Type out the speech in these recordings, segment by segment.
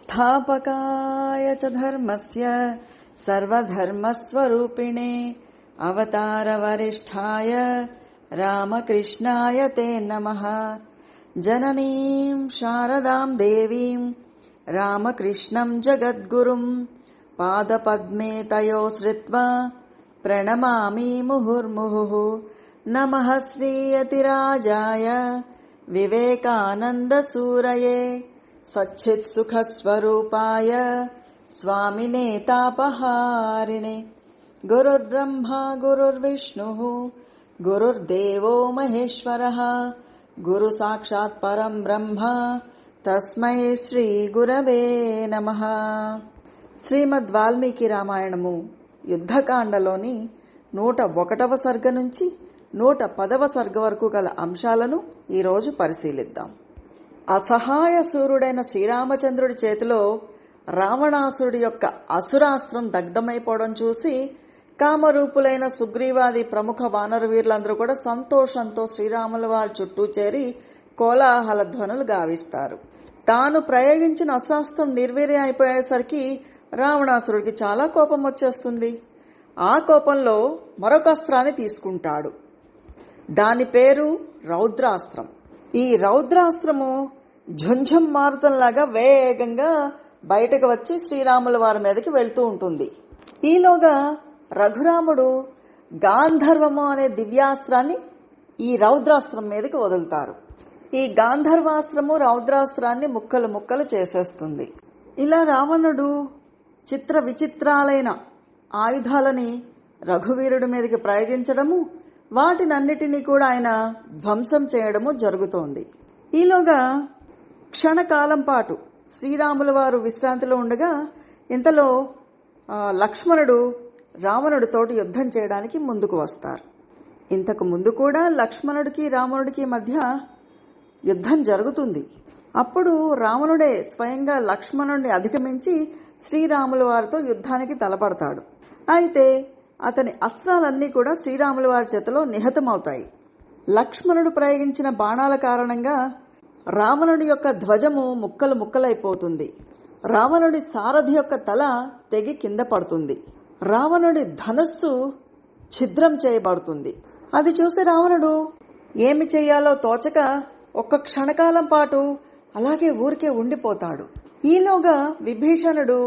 స్థాపకాయ చ ధర్మస్య సర్వధర్మస్వరూపిణే అవతారవరిష్ఠాయ రామకృష్ణాయ తే నమః. జననీం శారదాం దేవీం రామకృష్ణం జగద్గురుం పాదపద్మే తయోశ్రిత్వా ప్రణమామి ముహుర్ముహుః. నమః శ్రీయతిరాజాయ వివేకానందసూరయే సచ్చిత్సుఖస్వరూపాయ స్వామినే తాపహారిణే. గురుర్బ్రహ్మా గురుర్విష్ణుః గురుర్దేవో మహేశ్వరః గురు సాక్షాత్ పరం బ్రహ్మ తస్మై శ్రీ గురవే నమః. శ్రీమద్ వాల్మీకి రామాయణము యుద్ధకాండలోని 101వ సర్గ నుంచి 110వ సర్గ వరకు గల అంశాలను ఈరోజు పరిశీలిద్దాం. అసహాయ సూర్యుడైన శ్రీరామచంద్రుడి చేతిలో రావణాసురుడి యొక్క అసురాస్త్రం దగ్ధమైపోవడం చూసి కామరూపులైన సుగ్రీవాది ప్రముఖ వానర వీరులందరూ కూడా సంతోషంతో శ్రీరాముల వారి చుట్టూ చేరి కోలాహల ధ్వనులు గావిస్తారు. తాను ప్రయోగించిన అస్త్రాస్త్రం నిర్వీర్యం అయిపోయేసరికి రావణాసురుడికి చాలా కోపం వచ్చేస్తుంది. ఆ కోపంలో మరొక అస్త్రాన్ని తీసుకుంటాడు. దాని పేరు రౌద్రాస్త్రం. ఈ రౌద్రాస్త్రము ఝంఝం మారుతంలాగా వేగంగా బయటకు వచ్చి శ్రీరాముల వారి మీదకి వెళ్తూ ఉంటుంది. ఈలోగా రఘురాముడు గాంధర్వము అనే దివ్యాస్త్రాన్ని ఈ రౌద్రాస్త్రం మీదకి వదులుతారు. ఈ గాంధర్వాస్త్రము రౌద్రాస్త్రాన్ని ముక్కలు ముక్కలు చేసేస్తుంది. ఇలా రావణుడు చిత్ర విచిత్రాలైన ఆయుధాలని రఘువీరుడి మీదకి ప్రయోగించడము, వాటినన్నిటినీ కూడా ఆయన ధ్వంసం చేయడము జరుగుతోంది. ఈలోగా క్షణకాలం పాటు శ్రీరాముల వారు విశ్రాంతిలో ఉండగా ఇంతలో లక్ష్మణుడు రావణుడితోటి యుద్ధం చేయడానికి ముందుకు వస్తారు. ఇంతకు ముందు కూడా లక్ష్మణుడికి రావణుడికి మధ్య యుద్ధం జరుగుతుంది. అప్పుడు రావణుడే స్వయంగా లక్ష్మణుడిని అధిగమించి శ్రీరాముల వారితో యుద్ధానికి తలపడతాడు. అయితే అతని అస్త్రాలన్నీ కూడా శ్రీరాముల వారి చేతిలో నిహతమవుతాయి. లక్ష్మణుడు ప్రయోగించిన బాణాల కారణంగా రావణుడి యొక్క ధ్వజము ముక్కలు ముక్కలైపోతుంది. రావణుడి సారథి యొక్క తల తెగి కింద పడుతుంది. రావణుడి ధనస్సు ఛిద్రం చేయబడుతుంది. అది చూసి రావణుడు ఏమి చెయ్యాలో తోచక ఒక్క క్షణకాలం పాటు అలాగే ఊరికే ఉండిపోతాడు. ఈలోగా విభీషణుడు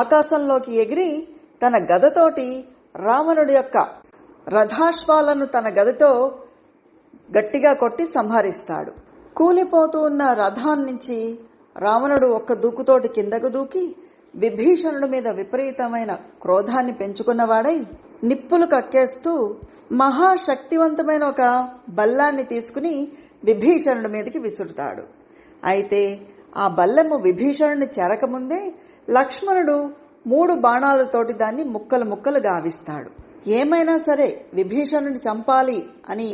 ఆకాశంలోకి ఎగిరి తన గదతోటి రావణుడి యొక్క రథాశ్వాలను తన గదతో గట్టిగా కొట్టి సంహరిస్తాడు. కూలిపోతూ ఉన్న రథాన్నించి రావణుడు ఒక్క దూకుతోటి కిందకు దూకి విభీషణుడి మీద విపరీతమైన క్రోధాన్ని పెంచుకున్నవాడై నిప్పులు కక్కేస్తూ మహాశక్తివంతమైన ఒక బల్లాన్ని తీసుకుని విభీషణుడి మీదకి విసురుతాడు. అయితే ఆ బల్లెము విభీషణుడిని చెరకముందే లక్ష్మణుడు 3 బాణాలతోటి దాన్ని ముక్కలు ముక్కలు గావిస్తాడు. ఏమైనా సరే విభీషణుడిని చంపాలి అని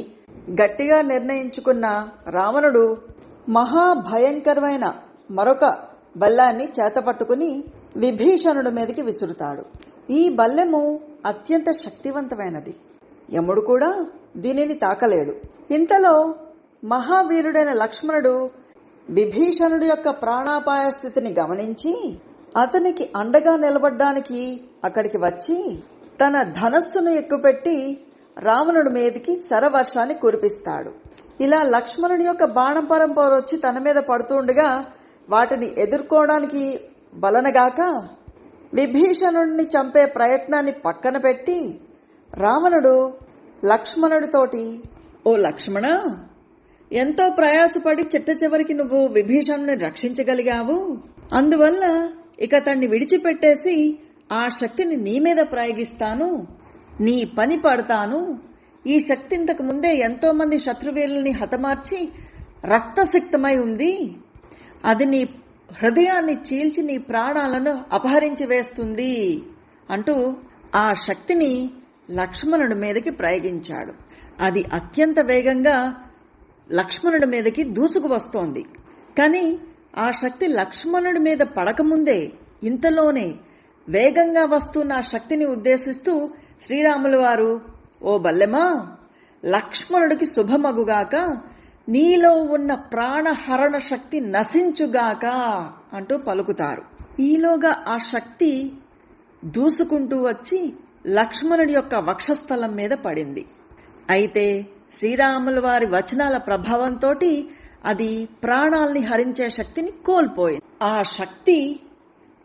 గట్టిగా నిర్ణయించుకున్న రావణుడు మహాభయంకరమైన మరొక బల్లాన్ని చేతపట్టుకుని విభీషణుడి మీదకి విసురుతాడు. ఈ బల్లెము అత్యంత శక్తివంతమైనది. యముడు కూడా దీనిని తాకలేడు. ఇంతలో మహావీరుడైన లక్ష్మణుడు విభీషణుడి యొక్క ప్రాణాపాయ స్థితిని గమనించి అతనికి అండగా నిలబడ్డానికి అక్కడికి వచ్చి తన ధనస్సును ఎక్కుపెట్టి రావణుడి మీదకి శరవర్షాన్ని కురిపిస్తాడు. ఇలా లక్ష్మణుడి యొక్క బాణం పరంపర వచ్చి తన మీద పడుతుండగా వాటిని ఎదుర్కోవడానికి బలనగాక విభీషణుడిని చంపే ప్రయత్నాన్ని పక్కన పెట్టి రావణుడు లక్ష్మణుడితోటి, ఓ లక్ష్మణ, ఎంతో ప్రయాసపడి చిట్ట చివరికి నువ్వు విభీషణుని రక్షించగలిగావు. అందువల్ల ఇక అతన్ని విడిచిపెట్టేసి ఆ శక్తిని నీ మీద ప్రయోగిస్తాను, నీ పని పడతాను. ఈ శక్తి ఇంతకు ముందే ఎంతో మంది శత్రువీరుల్ని హతమార్చి రక్తసిక్తమై ఉంది. అది నీ హృదయాన్ని చీల్చి నీ ప్రాణాలను అపహరించి వేస్తుంది అంటూ ఆ శక్తిని లక్ష్మణుడి మీదకి ప్రయోగించాడు. అది అత్యంత వేగంగా లక్ష్మణుడి మీదకి దూసుకు వస్తోంది. కానీ ఆ శక్తి లక్ష్మణుడి మీద పడకముందే ఇంతలోనే వేగంగా వస్తున్న ఆ శక్తిని ఉద్దేశిస్తూ శ్రీరాముల వారు, ఓ బల్లెమా, లక్ష్మణుడికి శుభమగుగాక, నీలో ఉన్న ప్రాణహరణ శక్తి నశించుగాక అంటూ పలుకుతారు. ఈలోగా ఆ శక్తి దూసుకుంటూ వచ్చి లక్ష్మణుడి యొక్క వక్షస్థలం మీద పడింది. అయితే శ్రీరాముల వారి వచనాల ప్రభావంతో అది ప్రాణాల్ని హరించే శక్తిని కోల్పోయింది. ఆ శక్తి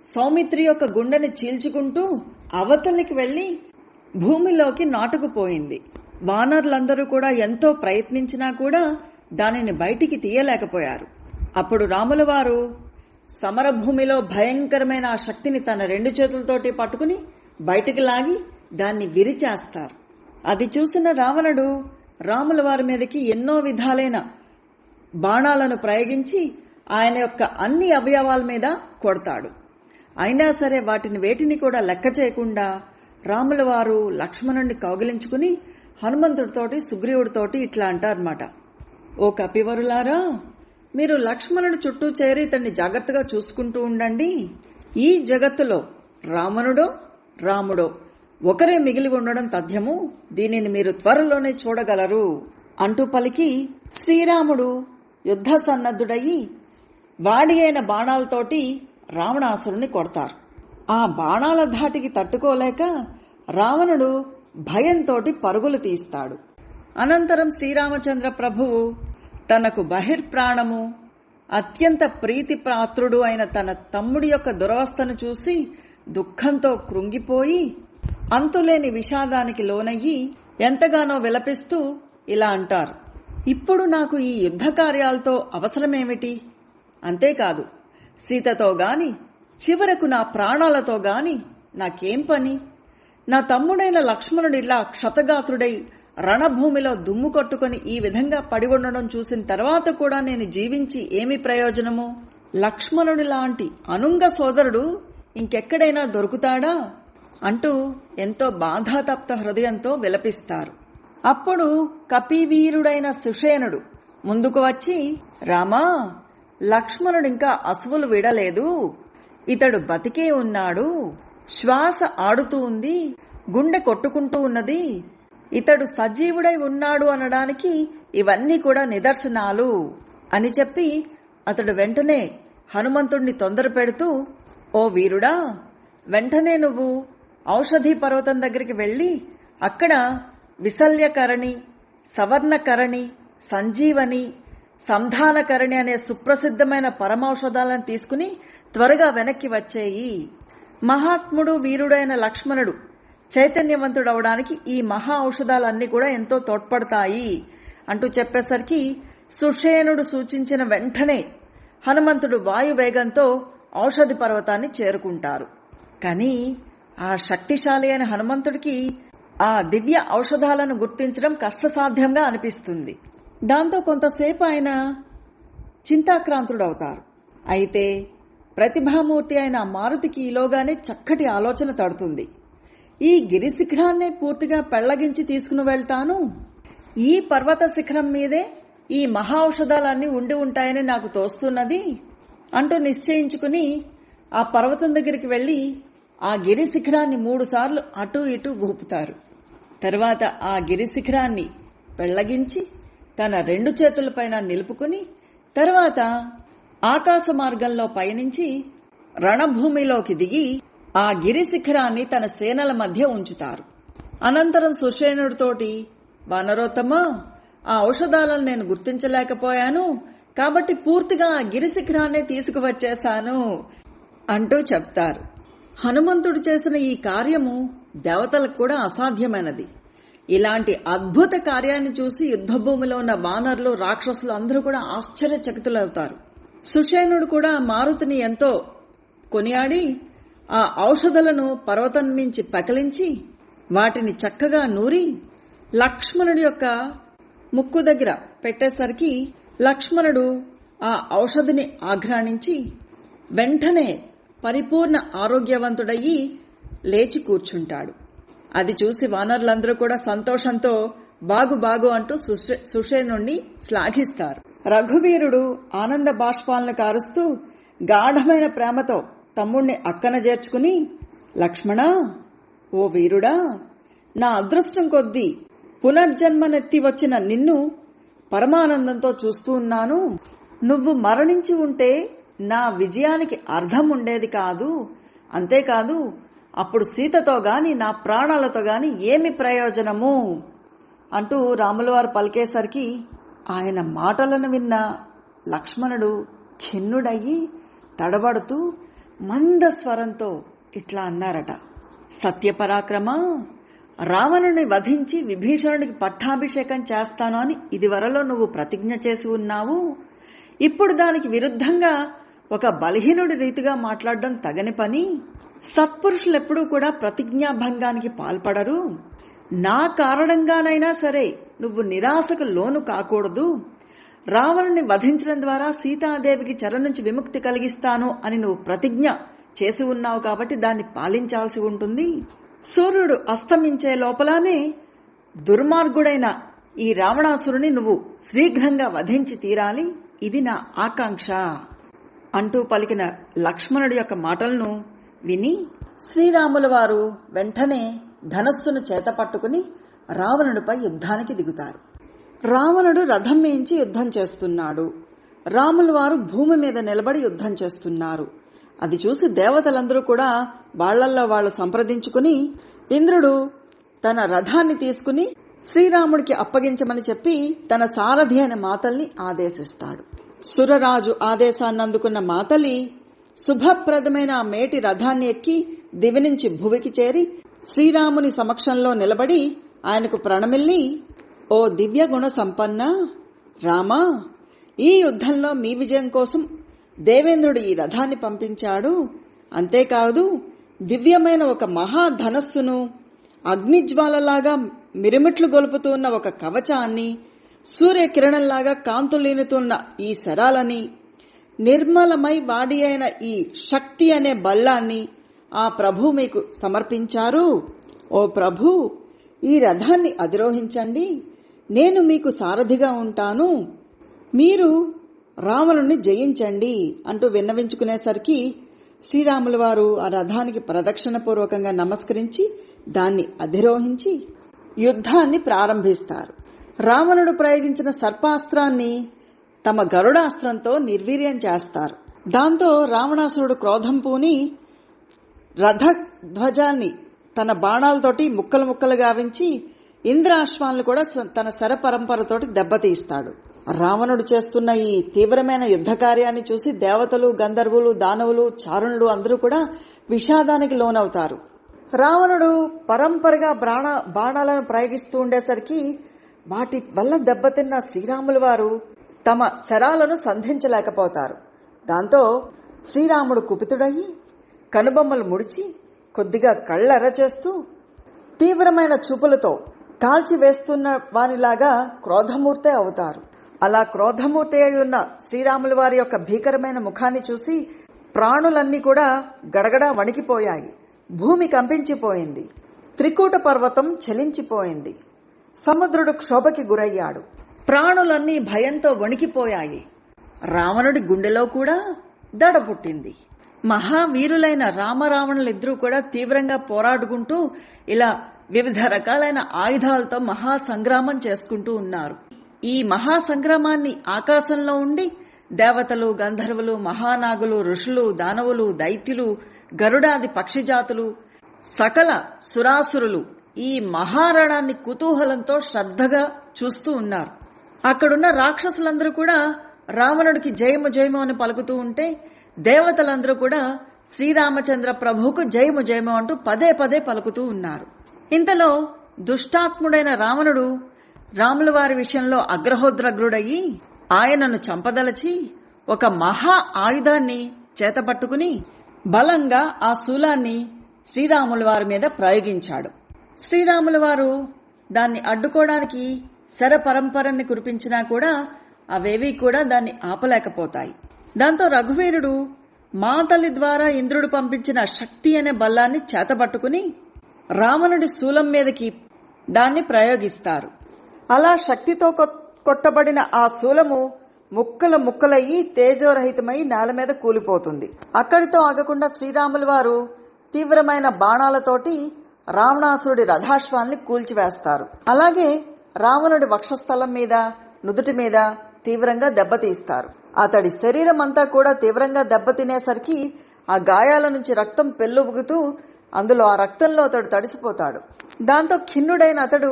సౌమిత్రి యొక్క గుండెని చీల్చుకుంటూ అవతలికి వెళ్లి భూమిలోకి నాటుకుపోయింది. వానరులందరూ కూడా ఎంతో ప్రయత్నించినా కూడా దానిని బయటికి తీయలేకపోయారు. అప్పుడు రాముల వారు సమరభూమిలో భయంకరమైన ఆ శక్తిని తన 2 చేతులతోటి పట్టుకుని బయటికి లాగి దాన్ని విరిచేస్తారు. అది చూసిన రావణుడు రాముల వారి మీదకి ఎన్నో విధాలైన బాణాలను ప్రయోగించి ఆయన యొక్క అన్ని అవయవాల మీద కొడతాడు. అయినా సరే వేటిని కూడా లెక్క చేయకుండా రాముల వారు లక్ష్మణుడిని కౌగిలించుకుని హనుమంతుడితోటి సుగ్రీవుడితోటి ఇట్లా అంటారన్నమాట, ఓ కపివరులారా, మీరు లక్ష్మణుడి చుట్టూ చేరి ఇతన్ని జాగ్రత్తగా చూసుకుంటూ ఉండండి. ఈ జగత్తులో రాముడో ఒకరే మిగిలి ఉండడం తథ్యము. దీనిని మీరు త్వరలోనే చూడగలరు అంటూ పలికి శ్రీరాముడు యుద్ధ సన్నద్ధుడయి వాడి అయిన బాణాలతోటి రావణాసురుని కొడతారు. ఆ బాణాల ధాటికి తట్టుకోలేక రావణుడు భయంతోటి పరుగులు తీస్తాడు. అనంతరం శ్రీరామచంద్ర ప్రభువు తనకు బహిర్ప్రాణము అత్యంత ప్రీతిపాత్రుడు అయిన తన తమ్ముడి యొక్క దురవస్థను చూసి దుఃఖంతో కృంగిపోయి అంతులేని విషాదానికి లోనయ్యి ఎంతగానో విలపిస్తూ ఇలా అంటారు, ఇప్పుడు నాకు ఈ యుద్ధ కార్యాలతో అవసరమేమిటి? అంతేకాదు, సీతతో గాని చివరకు నా ప్రాణాలతో గాని నాకేం పని? నా తమ్ముడైన లక్ష్మణుడిలా క్షతగాత్రుడై రణభూమిలో దుమ్ము కొట్టుకుని ఈ విధంగా పడి ఉండడం చూసిన తర్వాత కూడా నేను జీవించి ఏమి ప్రయోజనము? లక్ష్మణుడి లాంటి అనుంగ సోదరుడు ఇంకెక్కడైనా దొరుకుతాడా అంటూ ఎంతో బాధాతప్త హృదయంతో విలపిస్తారు. అప్పుడు కపివీరుడైన సుషేనుడు ముందుకు వచ్చి, రామా, లక్ష్మణుడింకా అసువులు విడలేదు. ఇతడు బతికే ఉన్నాడు. శ్వాస ఆడుతూ ఉంది. గుండె కొట్టుకుంటూ ఉన్నది. ఇతడు సజీవుడై ఉన్నాడు అనడానికి ఇవన్నీ కూడా నిదర్శనాలు అని చెప్పి అతడు వెంటనే హనుమంతుణ్ణి తొందర పెడుతూ, ఓ వీరుడా, వెంటనే నువ్వు ఔషధి పర్వతం దగ్గరికి వెళ్లి అక్కడ విశల్యకరణి, సవర్ణకరణి, సంజీవని, సంధానకరణి అనే సుప్రసిద్ధమైన పరమౌషధాలను తీసుకుని త్వరగా వెనక్కి వచ్చేయి. మహాత్ముడు వీరుడైన లక్ష్మణుడు చైతన్యవంతుడవడానికి ఈ మహా ఔషధాలన్నీ కూడా ఎంతో తోడ్పడతాయి అంటూ చెప్పేసరికి సుషేనుడు సూచించిన వెంటనే హనుమంతుడు వాయువేగంతో ఔషధి పర్వతాన్ని చేరుకుంటారు. కానీ ఆ శక్తిశాలి అయిన హనుమంతుడికి ఆ దివ్య ఔషధాలను గుర్తించడం కష్టసాధ్యంగా అనిపిస్తుంది. దాంతో కొంతసేపు ఆయన చింతాక్రాంతుడవుతారు. అయితే ప్రతిభామూర్తి అయిన మారుతికి ఈలోగానే చక్కటి ఆలోచన తడుతుంది. ఈ గిరి శిఖరాన్నే పూర్తిగా పెళ్లగించి తీసుకుని వెళ్తాను. ఈ పర్వత శిఖరం మీదే ఈ మహా ఔషధాలన్నీ ఉండి ఉంటాయని నాకు తోస్తున్నది అంటూ నిశ్చయించుకుని ఆ పర్వతం దగ్గరికి వెళ్లి ఆ గిరి శిఖరాన్ని 3 సార్లు అటూ ఇటూ ఊపుతారు. తర్వాత ఆ గిరి శిఖరాన్ని పెళ్లగించి తన 2 చేతులపైన నిలుపుకుని తర్వాత ఆకాశ మార్గంలో పయనించి రణభూమిలోకి దిగి ఆ గిరి శిఖరాన్ని తన సేనల మధ్య ఉంచుతారు. అనంతరం సుషేనుడితోటి, వానరోత్తమా, ఆ ఔషధాలను నేను గుర్తించలేకపోయాను కాబట్టి పూర్తిగా ఆ గిరి శిఖరాన్నే తీసుకువచ్చేశాను అంటూ చెప్తారు. హనుమంతుడు చేసిన ఈ కార్యము దేవతలకు కూడా అసాధ్యమైనది. ఇలాంటి అద్భుత కార్యాన్ని చూసి యుద్ధభూమిలో ఉన్న వానరులు, రాక్షసులు అందరూ కూడా ఆశ్చర్యచకితులవుతారు. సుషేనుడు కూడా మారుతిని ఎంతో కొనియాడి ఆ ఔషధాలను పర్వతం మించి పకిలించి వాటిని చక్కగా నూరి లక్ష్మణుడి యొక్క ముక్కు దగ్గర పెట్టేసరికి లక్ష్మణుడు ఆ ఔషధిని ఆఘ్రాణించి వెంటనే పరిపూర్ణ ఆరోగ్యవంతుడయ్యి లేచి కూర్చుంటాడు. అది చూసి వానరులందరూ కూడా సంతోషంతో బాగు అంటూ సుషేనుణ్ణి శ్లాఘిస్తారు. రఘువీరుడు ఆనంద బాష్పాలను కారుస్తూ గాఢమైన ప్రేమతో తమ్ముణ్ణి అక్కన చేర్చుకుని, లక్ష్మణ, ఓ వీరుడా, నా అదృష్టం కొద్దీ పునర్జన్మనెత్తి వచ్చిన నిన్ను పరమానందంతో చూస్తూ ఉన్నాను. నువ్వు మరణించి ఉంటే నా విజయానికి అర్థం ఉండేది కాదు. అంతేకాదు, అప్పుడు సీతతో గాని నా ప్రాణాలతో గాని ఏమి ప్రయోజనము అంటూ రాముల వారు పలికేసరికి ఆయన మాటలను విన్న లక్ష్మణుడు ఖిన్నుడయ్యి తడబడుతూ మంద స్వరంతో ఇట్లా అన్నారట. సత్యపరాక్రమ, రావణుని వధించి విభీషణుడికి పట్టాభిషేకం చేస్తాను అని ఇదివరలో నువ్వు ప్రతిజ్ఞ చేసి ఉన్నావు. ఇప్పుడు దానికి విరుద్ధంగా ఒక బలహీనుడి రీతిగా మాట్లాడడం తగని పని. సత్పురుషులెప్పుడూ కూడా ప్రతిజ్ఞాభంగానికి పాల్పడరు. నా కారణంగానైనా సరే నువ్వు నిరాశకు లోను కాకూడదు. రావణుని వధించడం ద్వారా సీతాదేవికి చెర నుంచి విముక్తి కలిగిస్తాను అని నువ్వు ప్రతిజ్ఞ చేసి ఉన్నావు కాబట్టి దాన్ని పాలించాల్సి ఉంటుంది. సూర్యుడు అస్తమించే లోపలానే దుర్మార్గుడైన ఈ రావణాసురుని నువ్వు శీఘ్రంగా వధించి తీరాలి. ఇది నా ఆకాంక్ష అంటూ పలికిన లక్ష్మణుడి యొక్క మాటలను విని శ్రీరాముల వారు వెంటనే ధనస్సును చేతపట్టుకుని రావణుడిపై యుద్ధానికి దిగుతారు. రావణుడు రథం మేయించి యుద్ధం చేస్తున్నాడు. రాముల వారు భూమి మీద నిలబడి యుద్ధం చేస్తున్నారు. అది చూసి దేవతలందరూ కూడా వాళ్లల్లో వాళ్ళు సంప్రదించుకుని ఇంద్రుడు తన రథాన్ని తీసుకుని శ్రీరాముడికి అప్పగించమని చెప్పి తన సారథి అయిన మాతల్ని ఆదేశిస్తాడు. సురరాజు ఆదేశాన్ని అందుకున్న మాతలి శుభప్రదమైన ఆ మేటి రథాన్ని ఎక్కి దివి నుంచి భువికి చేరి శ్రీరాముని సమక్షంలో నిలబడి ఆయనకు ప్రణమిల్లి, ఓ దివ్య గుణ సంపన్న రామా, ఈ యుద్ధంలో మీ విజయం కోసం దేవేంద్రుడు ఈ రథాన్ని పంపించాడు. అంతేకాదు, దివ్యమైన ఒక మహాధనస్సును, అగ్నిజ్వాలలాగా మిరుమిట్లు గొలుపుతూ ఉన్న ఒక కవచాన్ని, సూర్యకిరణంలాగా కాంతులీనుతున్న ఈ శరాలని, నిర్మలమై వాడి అయిన ఈ శక్తి అనే బళ్ళాన్ని ఆ ప్రభు మీకు సమర్పించారు. ఓ ప్రభు, ఈ రథాన్ని అధిరోహించండి. నేను మీకు సారథిగా ఉంటాను. మీరు రావణుణ్ణి జయించండి అంటూ విన్నవించుకునేసరికి శ్రీరాముల వారు ఆ రథానికి ప్రదక్షిణ పూర్వకంగా నమస్కరించి దాన్ని అధిరోహించి యుద్ధాన్ని ప్రారంభిస్తారు. రావణుడు ప్రయోగించిన సర్పాస్త్రాన్ని తమ గరుడాస్త్రంతో నిర్వీర్యం చేస్తారు. దాంతో రావణాసురుడు క్రోధం పూని రథ ధ్వజాన్ని తన బాణాలతోటి ముక్కలు ముక్కలు గావించి ఇంద్రాశ్వాలను కూడా తన శర పరంపరతోటి దెబ్బతీస్తాడు. రావణుడు చేస్తున్న ఈ తీవ్రమైన యుద్ధ కార్యాన్ని చూసి దేవతలు, గంధర్వులు, దానవులు, చారుణులు అందరూ కూడా విషాదానికి లోనవుతారు. రావణుడు పరంపరగా బాణాలను ప్రయోగిస్తూ ఉండేసరికి వాటి వల్ల దెబ్బతిన్న శ్రీరాముల వారు తమ శరాలను సంధించలేకపోతారు. దాంతో శ్రీరాముడు కుపితుడయ్యి కనుబొమ్మలు ముడిచి కొద్దిగా కళ్ళెర్ర చేస్తూ తీవ్రమైన చూపులతో కాల్చివేస్తున్న వానిలాగా క్రోధమూర్తే అవుతారు. అలా క్రోధమూర్తి అయి ఉన్న శ్రీరాముల వారి యొక్క భీకరమైన ముఖాన్ని చూసి ప్రాణులన్నీ కూడా గడగడా వణికిపోయాయి. భూమి కంపించిపోయింది. త్రికూట పర్వతం చలించిపోయింది. సముద్రుడు క్షోభకి గురయ్యాడు. ప్రాణులన్నీ భయంతో వణికిపోయాయి. రావణుడి గుండెలో కూడా దడ పుట్టింది. మహావీరులైన రామరావణులిద్దరూ కూడా తీవ్రంగా పోరాడుకుంటూ ఇలా వివిధ రకాలైన ఆయుధాలతో మహాసంగ్రామం చేసుకుంటూ ఉన్నారు. ఈ మహాసంగ్రామాన్ని ఆకాశంలో ఉండి దేవతలు, గంధర్వులు, మహానాగులు, ఋషులు, దానవులు, దైత్యులు, గరుడాది పక్షిజాతులు, సకల సురాసురులు ఈ మహారణాన్ని కుతూహలంతో శ్రద్ధగా చూస్తూ ఉన్నారు. అక్కడున్న రాక్షసులందరూ కూడా రావణుడికి జయము జయము అని పలుకుతూ ఉంటే దేవతలందరూ కూడా శ్రీరామచంద్ర ప్రభువుకు జయము జయము అంటూ పదే పదే పలుకుతూ ఉన్నారు. ఇంతలో దుష్టాత్ముడైన రావణుడు రాముల వారి విషయంలో అగ్రహోద్రగ్రుడయ్యి ఆయనను చంపదలచి ఒక మహా ఆయుధాన్ని చేతపట్టుకుని బలంగా ఆ శూలాన్ని శ్రీరాముల వారి మీద ప్రయోగించాడు. శ్రీరాముల వారు దాన్ని అడ్డుకోవడానికి శర పరంపరని కురిపించినా కూడా అవేవీ కూడా దాన్ని ఆపలేకపోతాయి. దాంతో రఘువీరుడు మాతలి ద్వారా ఇంద్రుడు పంపించిన శక్తి అనే బల్లాన్ని చేతపట్టుకుని రావణుడి శూలం మీదకి దాన్ని ప్రయోగిస్తారు. అలా శక్తితో కొట్టబడిన ఆ శూలము ముక్కలు ముక్కలయ్యి తేజోరహితమై నేల మీద కూలిపోతుంది. అక్కడితో ఆగకుండా శ్రీరాముల వారు తీవ్రమైన బాణాలతోటి రావణాసురుడి రథాశ్వాన్ని కూల్చివేస్తారు. అలాగే రావణుడి వక్షస్థలం మీద, నుదుటి మీద తీవ్రంగా దెబ్బతీస్తారు. అతడి శరీరం అంతా కూడా తీవ్రంగా దెబ్బతినేసరికి ఆ గాయాల నుంచి రక్తం పెళ్ళుబుగుతూ అందులో ఆ రక్తంలో అతడు తడిసిపోతాడు. దాంతో ఖిన్నుడైన అతడు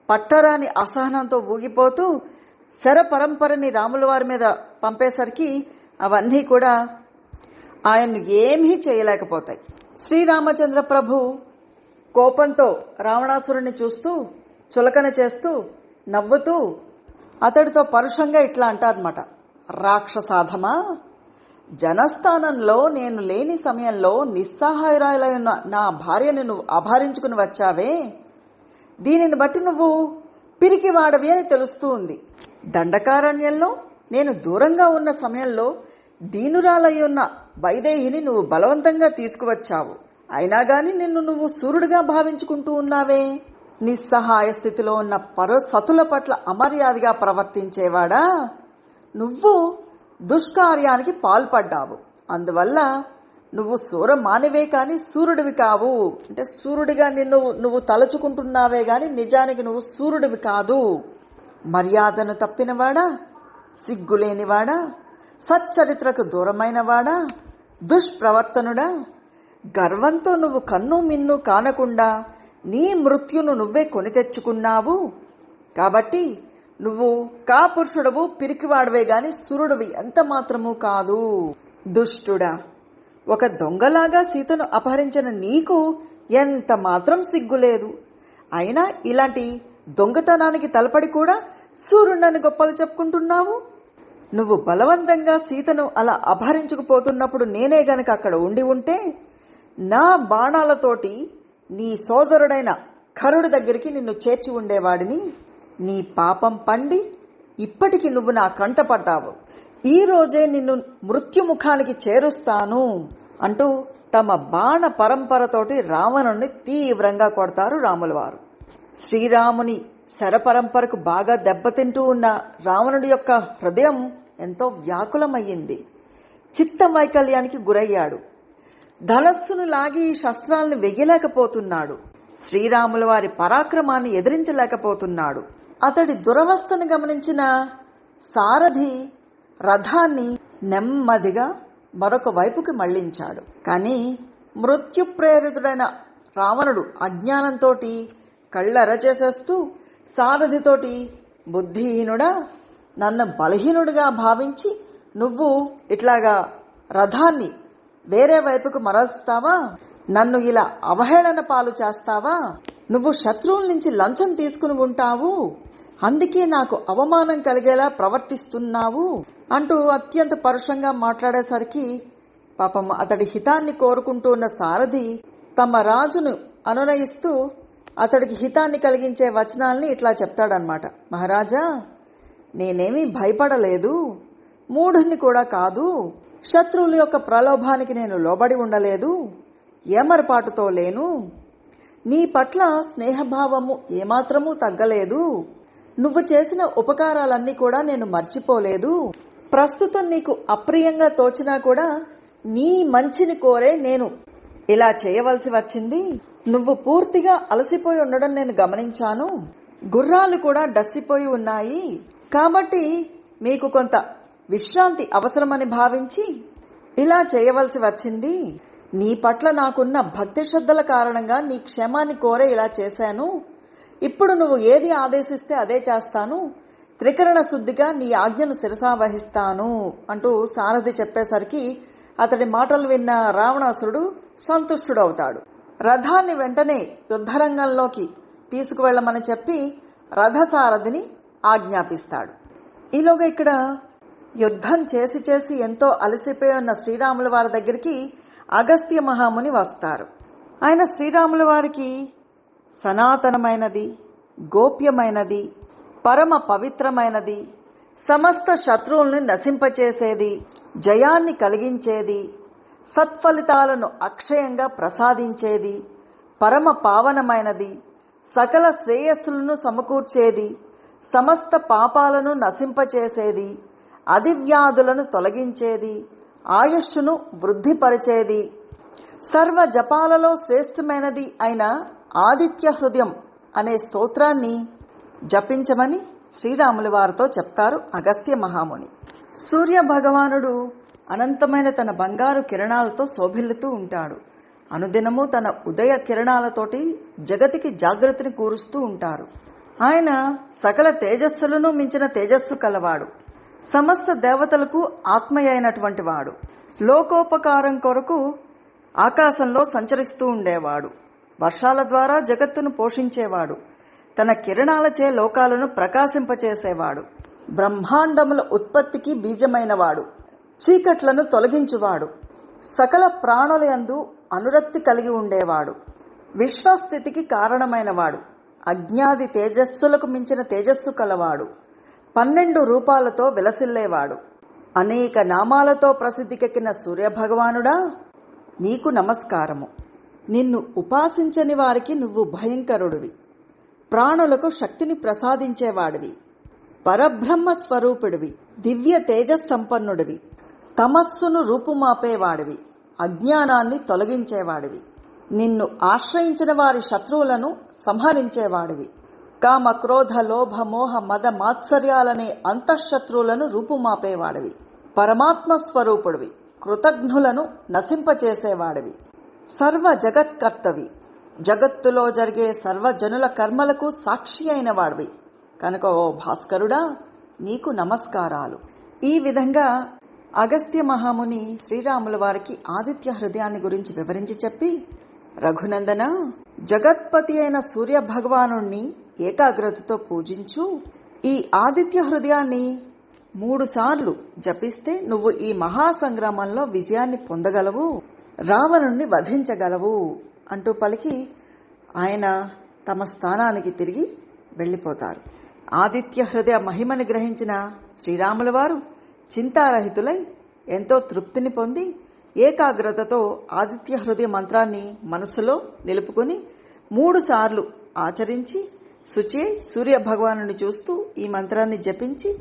పట్టరాని అసహనంతో ఊగిపోతూ శర పరంపరని రాముల వారి మీద పంపేసరికి అవన్నీ కూడా ఆయన్ను ఏమీ చేయలేకపోతాయి. శ్రీరామచంద్ర ప్రభు కోపంతో రావణాసురుణ్ణి చూస్తూ చులకన చేస్తూ నవ్వుతూ అతడితో పరుషంగా ఇట్లా అంటారన్నమాట. రాక్షసాధమా, జనస్థానంలో నేను లేని సమయంలో నిస్సహాయురాలైన నా భార్యను నువ్వు అపహరించుకుని వచ్చావే, దీనిని బట్టి నువ్వు పిరికివాడవి అని తెలుస్తూ ఉంది. దండకారణ్యంలో నేను దూరంగా ఉన్న సమయంలో దీనురాలై ఉన్న వైదేహిని నువ్వు బలవంతంగా తీసుకువచ్చావు. అయినా గాని నిన్ను నువ్వు సూర్యుడిగా భావించుకుంటూ ఉన్నావే. నిస్సహాయ స్థితిలో ఉన్న సతుల పట్ల అమర్యాదగా ప్రవర్తించేవాడా, నువ్వు దుష్కార్యానికి పాల్పడ్డావు. అందువల్ల నువ్వు సూరమానివే కాని సూర్యుడివి కావు. అంటే సూర్యుడిగా నువ్వు తలుచుకుంటున్నావే గాని నిజానికి నువ్వు సూర్యుడివి కాదు. మర్యాదను తప్పినవాడా, సిగ్గులేనివాడా, సచ్చరిత్రకు దూరమైనవాడా, దుష్ప్రవర్తనుడా, గర్వంతో నువ్వు కన్ను మిన్ను కానకుండా నీ మృత్యును నువ్వే కొని తెచ్చుకున్నావు. కాబట్టి నువ్వు కాపురుషుడవు, పిరికివాడవే గాని సూర్యుడివి ఎంత మాత్రము కాదు. దుష్టుడా, ఒక దొంగలాగా సీతను అపహరించిన నీకు ఎంత మాత్రం సిగ్గులేదు. అయినా ఇలాంటి దొంగతనానికి తలపడి కూడా సూర్యుడని గొప్పలు చెప్పుకుంటున్నావు. నువ్వు బలవంతంగా సీతను అలా అపహరించుకుపోతున్నప్పుడు నేనే గనక అక్కడ ఉండి ఉంటే నా బాణాలతోటి నీ సోదరుడైన ఖరుడి దగ్గరికి నిన్ను చేర్చి ఉండేవాడిని. నీ పాపం పండి ఇప్పటికి నువ్వు నా కంటపడ్డావు. ఈ రోజే నిన్ను మృత్యుముఖానికి చేరుస్తాను అంటూ తమ బాణ పరంపరతోటి రావణుణ్ణి తీవ్రంగా కొడతారు రాముల వారు. శ్రీరాముని శరపరంపరకు బాగా దెబ్బతింటూ ఉన్న రావణుడి యొక్క హృదయం ఎంతో వ్యాకులమయ్యింది. చిత్త వైకల్యానికి గురయ్యాడు. ధనస్సును లాగి శస్త్రాలను వెయ్యలేకపోతున్నాడు. శ్రీరాముల వారి పరాక్రమాన్ని ఎదిరించలేకపోతున్నాడు. అతడి దురవస్థను గమనించిన సారథి రథాన్ని నెమ్మదిగా మరొక వైపుకి మళ్లించాడు. కానీ మృత్యుప్రేరితుడైన రావణుడు అజ్ఞానంతో కళ్ళెర్ర చేసేస్తూ సారథితోటి, బుద్ధిహీనుడా, నన్ను బలహీనుడిగా భావించి నువ్వు ఇట్లాగా రథాన్ని వేరే వైపుకు మరల్స్తావా? నన్ను ఇలా అవహేళన పాలు చేస్తావా? నువ్వు శత్రువుల నుంచి లంచం తీసుకుని ఉంటావు, అందుకే నాకు అవమానం కలిగేలా ప్రవర్తిస్తున్నావు అంటూ అత్యంత పరుషంగా మాట్లాడేసరికి పాపం అతడి హితాన్ని కోరుకుంటూ ఉన్న సారథి తమ రాజును అనునయిస్తూ అతడికి హితాన్ని కలిగించే వచనాల్ని ఇట్లా చెప్తాడనమాట. మహారాజా, నేనేమీ భయపడలేదు, మూఢుణ్ణి కూడా కాదు, శత్రువుల యొక్క ప్రలోభానికి నేను లోబడి ఉండలేదు, ఏమరపాటుతో లేను, నీ పట్ల స్నేహభావము ఏమాత్రమూ తగ్గలేదు, నువ్వు చేసిన ఉపకారాలన్నీ కూడా నేను మర్చిపోలేదు, ప్రస్తుతం నీకు అప్రియంగా తోచినా కూడా నీ మంచిని కోరే నేను ఇలా చేయవలసి వచ్చింది. నువ్వు పూర్తిగా అలసిపోయి ఉండడం నేను గమనించాను, గుర్రాలు కూడా డస్సిపోయి ఉన్నాయి, కాబట్టి మీకు కొంత విశ్రాంతి అవసరమని భావించి ఇలా చేయవలసి వచ్చింది. నీ పట్ల నాకున్న భక్తి శ్రద్ధల కారణంగా నీ క్షేమాన్ని కోరే ఇలా చేశాను. ఇప్పుడు నువ్వు ఏది ఆదేశిస్తే అదే చేస్తాను, త్రికరణ శుద్ధిగా నీ ఆజ్ఞను శిరసావహిస్తాను అంటూ సారథి చెప్పేసరికి అతడి మాటలు విన్న రావణాసురుడు సంతుష్టుడవుతాడు. రథాన్ని వెంటనే యుద్ధరంగంలోకి తీసుకువెళ్లమని చెప్పి రథసారథిని ఆజ్ఞాపిస్తాడు. ఈలోగా ఇక్కడ యుద్ధం చేసి చేసి ఎంతో అలసిపోయి ఉన్న శ్రీరాముల వారి దగ్గరికి అగస్త్య మహాముని వస్తారు. ఆయన శ్రీరాముల వారికి సనాతనమైనది, గోప్యమైనది, పరమ పవిత్రమైనది, సమస్త శత్రువుల్ని నశింపచేసేది, జయాన్ని కలిగించేది, సత్ఫలితాలను అక్షయంగా ప్రసాదించేది, పరమ పావనమైనది, సకల శ్రేయస్సులను సమకూర్చేది, సమస్త పాపాలను నశింపచేసేది, అధివ్యాధులను తొలగించేది, ఆయుష్ను వృద్ధిపరిచేది, సర్వ జపాలలో శ్రేష్టమైనది అయిన ఆదిత్య హృదయం అనే స్తోత్రాన్ని జపించమని శ్రీరాముల వారితో చెప్తారు అగస్త్య మహాముని. సూర్య భగవానుడు అనంతమైన తన బంగారు కిరణాలతో శోభిల్లుతూ ఉంటాడు. అనుదినము తన ఉదయ కిరణాలతోటి జగతికి జాగృతిని కూరుస్తూ ఉంటారు. ఆయన సకల తేజస్సులను మించిన తేజస్సు కలవాడు. సమస్త దేవతలకు ఆత్మయ అయినటువంటి వాడు. లోకోపకారం కొరకు ఆకాశంలో సంచరిస్తూ ఉండేవాడు. వర్షాల ద్వారా జగత్తును పోషించేవాడు. తన కిరణాలచే లోకాలను ప్రకాశింపచేసేవాడు. బ్రహ్మాండముల ఉత్పత్తికి బీజమైనవాడు. చీకట్లను తొలగించువాడు. సకల ప్రాణుల యందు అనురక్తి కలిగి ఉండేవాడు. విశ్వస్థితికి కారణమైనవాడు. అజ్ఞాది తేజస్సులకు మించిన తేజస్సు కలవాడు. 12 రూపాలతో విలసిల్లేవాడు. అనేక నామాలతో ప్రసిద్ధికెక్కిన సూర్యభగవానుడా, నీకు నమస్కారము. నిన్ను ఉపాసించని వారికి నువ్వు భయంకరుడివి. ప్రాణులకు శక్తిని ప్రసాదించేవాడివి. పరబ్రహ్మ స్వరూపుడివి. దివ్య తేజస్సంపన్నుడివి. తమస్సును రూపుమాపేవాడివి. అజ్ఞానాన్ని తొలగించేవాడివి. నిన్ను ఆశ్రయించిన వారి శత్రువులను సంహరించేవాడివి. కామ క్రోధ లోభ మోహ మద మాత్సర్యాలనే అంతఃశత్రువులను రూపుమాపేవాడివి. పరమాత్మ స్వరూపుడివి. కృతజ్ఞులను నశింపచేసేవాడివి. సర్వ జగత్కర్తవి. జగత్తులో జరిగే సర్వజనుల కర్మలకు సాక్షి అయిన వాడివి కనుక ఓ భాస్కరుడా, నీకు నమస్కారాలు. ఈ విధంగా అగస్త్య మహాముని శ్రీరాముల వారికి ఆదిత్య హృదయాన్ని గురించి వివరించి చెప్పి, రఘునందన, జగత్పతి అయిన సూర్య భగవానుణ్ణి ఏకాగ్రతతో పూజించు. ఈ ఆదిత్య హృదయాన్ని 3 సార్లు జపిస్తే నువ్వు ఈ మహాసంగ్రామంలో విజయాన్ని పొందగలవు, రావణుణ్ణి వధించగలవు అంటూ పలికి ఆయన తమ స్థానానికి తిరిగి వెళ్లిపోతారు. ఆదిత్య హృదయ మహిమని గ్రహించిన శ్రీరాముల వారు చింతారహితులై ఎంతో తృప్తిని పొంది ఏకాగ్రతతో ఆదిత్య హృదయ మంత్రాన్ని మనసులో నిలుపుకుని 3 సార్లు ఆచరించి శుచి సూర్య భగవానుని చూస్తూ ఈ మంత్రాన్ని జపించి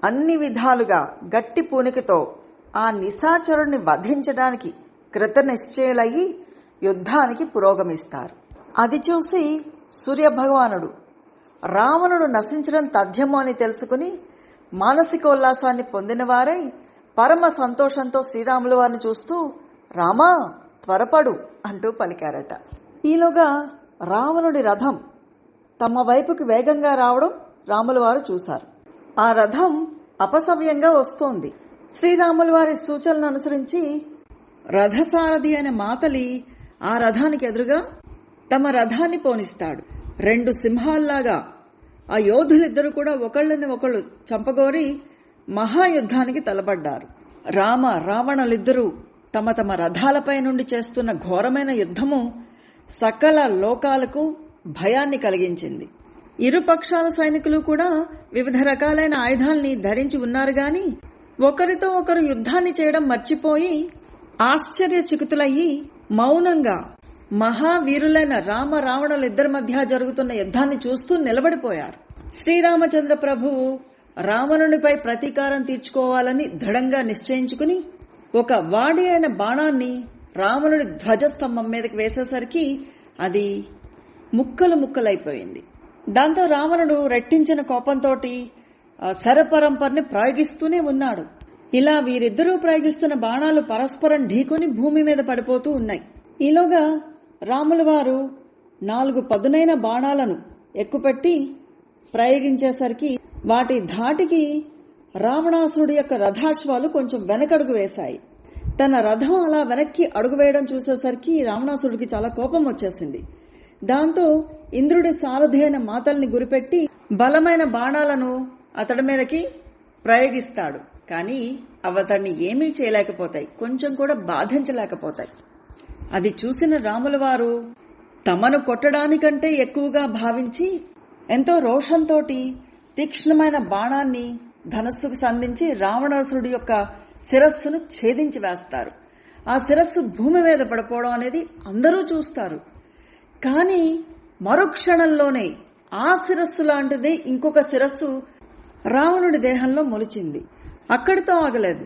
అన్ని విధాలుగా గట్టి పూనికతో ఆ నిశాచరుణ్ణి వధించడానికి కృతనిశ్చయులయ్యి యుద్ధానికి పురోగమిస్తారు. అది చూసి సూర్య భగవానుడు రావణుడు నశించడం తథ్యము అని తెలుసుకుని మానసికోల్లాసాన్ని పొందినవారై పరమ సంతోషంతో శ్రీరాముల వారిని చూస్తూ, రామా త్వరపడు అంటూ పలికారట. ఈలోగా రావణుడి రథం తమ వైపుకి వేగంగా రావడం రాముల వారు చూశారు. ఆ రథం అపసవ్యంగా వస్తోంది. శ్రీరాముల వారి సూచనలను అనుసరించి రథసారథి అనే మాతలి ఆ రథానికి ఎదురుగా తమ రథాన్ని పోనిస్తాడు. 2 సింహాల్లాగా ఆ యోధులిద్దరూ కూడా ఒకళ్ళని ఒకళ్ళు చంపగోరి మహాయుద్ధానికి తలపడ్డారు. రావణులిద్దరూ తమ తమ రథాలపై నుండి చేస్తున్న ఘోరమైన యుద్ధము సకల లోకాలకు భయాన్ని కలిగించింది. ఇరు పక్షాల సైనికులు కూడా వివిధ రకాలైన ఆయుధాల్ని ధరించి ఉన్నారు గాని ఒకరితో ఒకరు యుద్ధాన్ని చేయడం మర్చిపోయి ఆశ్చర్యచకితులయ్యి మౌనంగా మహావీరులైన రావణులిద్దరి మధ్య జరుగుతున్న యుద్ధాన్ని చూస్తూ నిలబడిపోయారు. శ్రీరామచంద్ర ప్రభువు రావణునిపై ప్రతీకారం తీర్చుకోవాలని దృఢంగా నిశ్చయించుకుని ఒక వాడి అయిన బాణాన్ని రావణుడి ధ్వజస్తంభం మీదకి వేసేసరికి అది ముక్కలైపోయింది. దాంతో రావణుడు రెట్టించిన కోపంతో శరపరంపర్ని ప్రయోగిస్తూనే ఉన్నాడు. ఇలా వీరిద్దరూ ప్రయోగిస్తున్న బాణాలు పరస్పరం ఢీకొని భూమి మీద పడిపోతూ ఉన్నాయి. ఈలోగా రాముల వారు 4 పదునైన బాణాలను ఎక్కుపెట్టి ప్రయోగించేసరికి వాటి ధాటికి రావణాసురుడి యొక్క రథాశ్వాలు కొంచెం వెనకడుగు వేశాయి. తన రథం అలా వెనక్కి అడుగు వేయడం చూసేసరికి రావణాసురుడికి చాలా కోపం వచ్చేసింది. దాంతో ఇంద్రుడి సారథి అయిన మాతల్ని గురిపెట్టి బలమైన బాణాలను అతడి మీదకి ప్రయోగిస్తాడు. కానీ అవతడిని ఏమీ చేయలేకపోతాయి, కొంచెం కూడా బాధించలేకపోతాయి. అది చూసిన రాముల వారు తమను కొట్టడానికంటే ఎక్కువగా భావించి ఎంతో రోషంతో తీక్ష్ణమైన బాణాన్ని ధనస్సుకు సంధించి రావణాసురుడి యొక్క శిరస్సును ఛేదించి వేస్తారు. ఆ శిరస్సు భూమి మీద పడిపోవడం అనేది అందరూ చూస్తారు. కానీ మరుక్షణంలోనే ఆ శిరస్సు లాంటిదే ఇంకొక శిరస్సు రావణుడి దేహంలో మొలిచింది. అక్కడితో ఆగలేదు.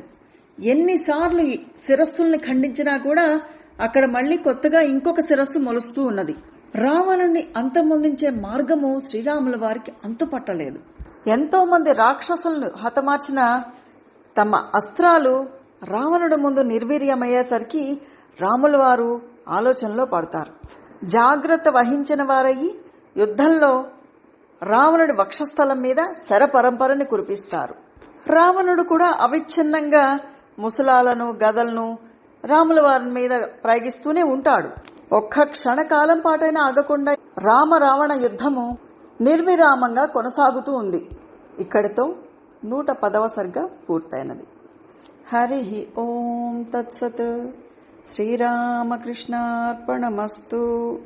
ఎన్నిసార్లు శిరస్సుల్ని ఖండించినా కూడా అక్కడ మళ్లీ కొత్తగా ఇంకొక శిరస్సు మొలుస్తూ ఉన్నది. రావణుణ్ణి అంతమొందించే మార్గము శ్రీరాముల వారికి అంతుపట్టలేదు. ఎంతో మంది రాక్షసులను హతమార్చిన తమ అస్త్రాలు రావణుడి ముందు నిర్వీర్యమయ్యేసరికి రాముల వారు ఆలోచనలో పడతారు. జాగ్రత్త వహించిన వారయ్యి యుద్ధంలో రావణుడి వక్షస్థలం మీద శరపరంపరని కురిపిస్తారు. రావణుడు కూడా అవిచ్ఛిన్నంగా ముసలాలను గదలను రాముల వారి మీద ప్రయోగిస్తూనే ఉంటాడు. ఒక్క క్షణకాలం పాటైనా ఆగకుండా రామ రావణ యుద్ధము నిర్విరామంగా కొనసాగుతూ ఉంది. ఇక్కడితో 110వ సర్గ పూర్తయినది. హరి ఓం తత్సత్. శ్రీరామకృష్ణార్పణమస్తు.